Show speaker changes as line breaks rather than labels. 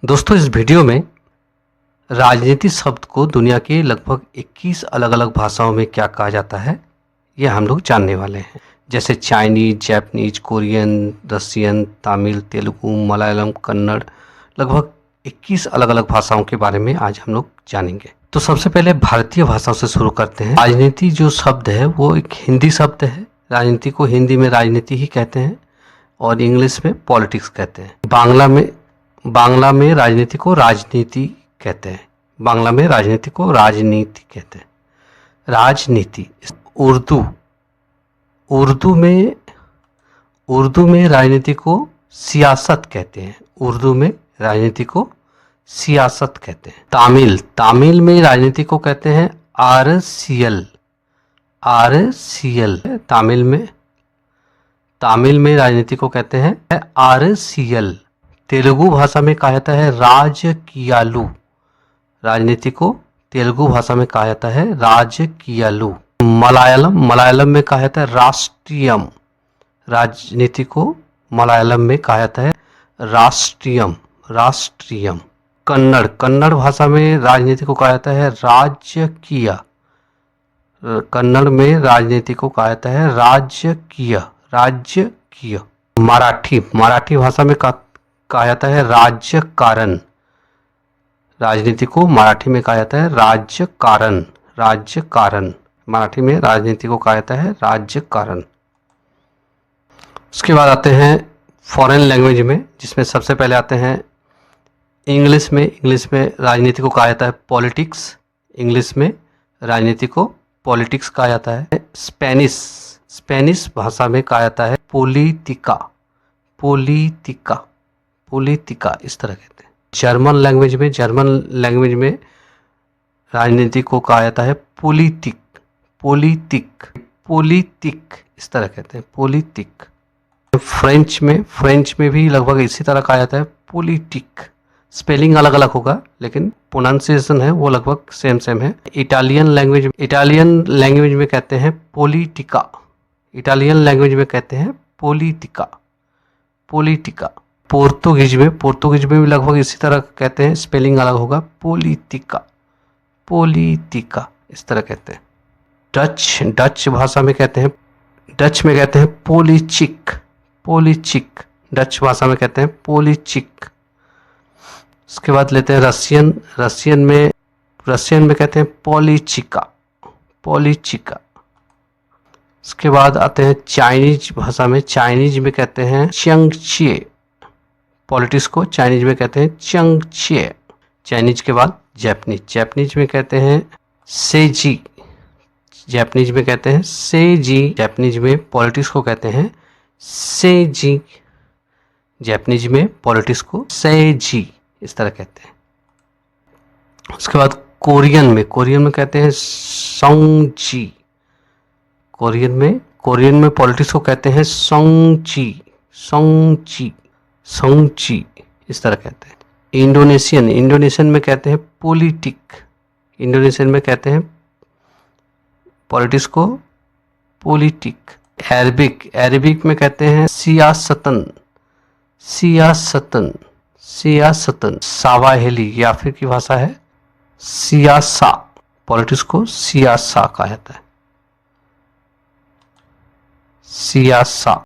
दोस्तों, इस वीडियो में राजनीति शब्द को दुनिया के लगभग 21 अलग अलग भाषाओं में क्या कहा जाता है, यह हम लोग जानने वाले हैं। जैसे Chinese, Japanese, Korean, Russian, Tamil, Telugu, Malayalam, Kannada, लगभग 21 अलग अलग भाषाओं के बारे में आज हम लोग जानेंगे। तो सबसे पहले भारतीय भाषाओं से शुरू करते हैं। राजनीति जो शब्द है वो एक हिंदी शब्द है। राजनीति को हिंदी में राजनीति ही कहते हैं और इंग्लिश में पॉलिटिक्स कहते हैं। बांग्ला में राजनीति को राजनीति कहते हैं। बांग्ला में राजनीति को राजनीति कहते हैं। राजनीति। उर्दू में राजनीति को सियासत कहते हैं। उर्दू में राजनीति को सियासत कहते हैं। तमिल में राजनीति को कहते हैं आरसीएल। तमिल में राजनीति को कहते हैं आरसीएल। तेलुगु भाषा में कहा जाता है राजकीयालू। राजनीति को तेलुगु भाषा में कहा जाता है राजकीयालू। मलयालम में कहा जाता है राष्ट्रीयम। राजनीति को मलयालम में कहा जाता है राष्ट्रीयम। कन्नड़ भाषा में राजनीति को कहा जाता है राजकीय। कन्नड़ में राजनीति को कहा जाता है राजकीय। मराठी भाषा में कहा जाता है राज्यकारण। राजनीति को मराठी में कहा जाता है राज्यकारण। मराठी में राजनीति को कहा जाता है राज्यकारण। उसके बाद आते हैं फॉरेन लैंग्वेज में, जिसमें सबसे पहले आते हैं इंग्लिश में राजनीति को कहा जाता है पॉलिटिक्स। इंग्लिश में राजनीति को पॉलिटिक्स कहा जाता है। स्पेनिश भाषा में कहा जाता है पोलिटिका, इस तरह कहते हैं। जर्मन लैंग्वेज में राजनीति को कहा जाता है पॉलिटिक, इस तरह कहते हैं, पॉलिटिक। फ्रेंच में भी लगभग इसी तरह कहा जाता है पॉलिटिक। स्पेलिंग अलग अलग होगा लेकिन प्रोनाउंसिएशन है वो लगभग सेम है। इटालियन लैंग्वेज में कहते हैं पॉलिटिका। पोर्तुगीज में भी लगभग इसी तरह कहते हैं, स्पेलिंग अलग होगा, पॉलिटिका, इस तरह कहते हैं। डच भाषा में कहते हैं पोलिचिक। डच भाषा में कहते हैं पोलिचिक। उसके बाद लेते हैं रशियन में कहते हैं पॉलिचिका। उसके बाद आते हैं चाइनीज भाषा में कहते हैं चंगचे। पॉलिटिक्स को चाइनीज में कहते हैं चंगचे। चाइनीज के बाद जापानीज में कहते हैं सेजी। जापानीज में पॉलिटिक्स को कहते हैं सेजी। जापानीज में पॉलिटिक्स को सेजी, इस तरह कहते हैं। उसके बाद कोरियन में कहते हैं सोंगजी। कोरियन में पॉलिटिक्स को कहते हैं सोंगची, इस तरह कहते हैं। इंडोनेशियन में कहते हैं पॉलिटिक। इंडोनेशियन में कहते हैं पॉलिटिक्स को पॉलिटिक। अरबिक में कहते हैं सियासतन। सावाहिली ये अफ्रीकी भाषा है। सियासा, पॉलिटिक्स को सियासा कहा जाता है, सियासा।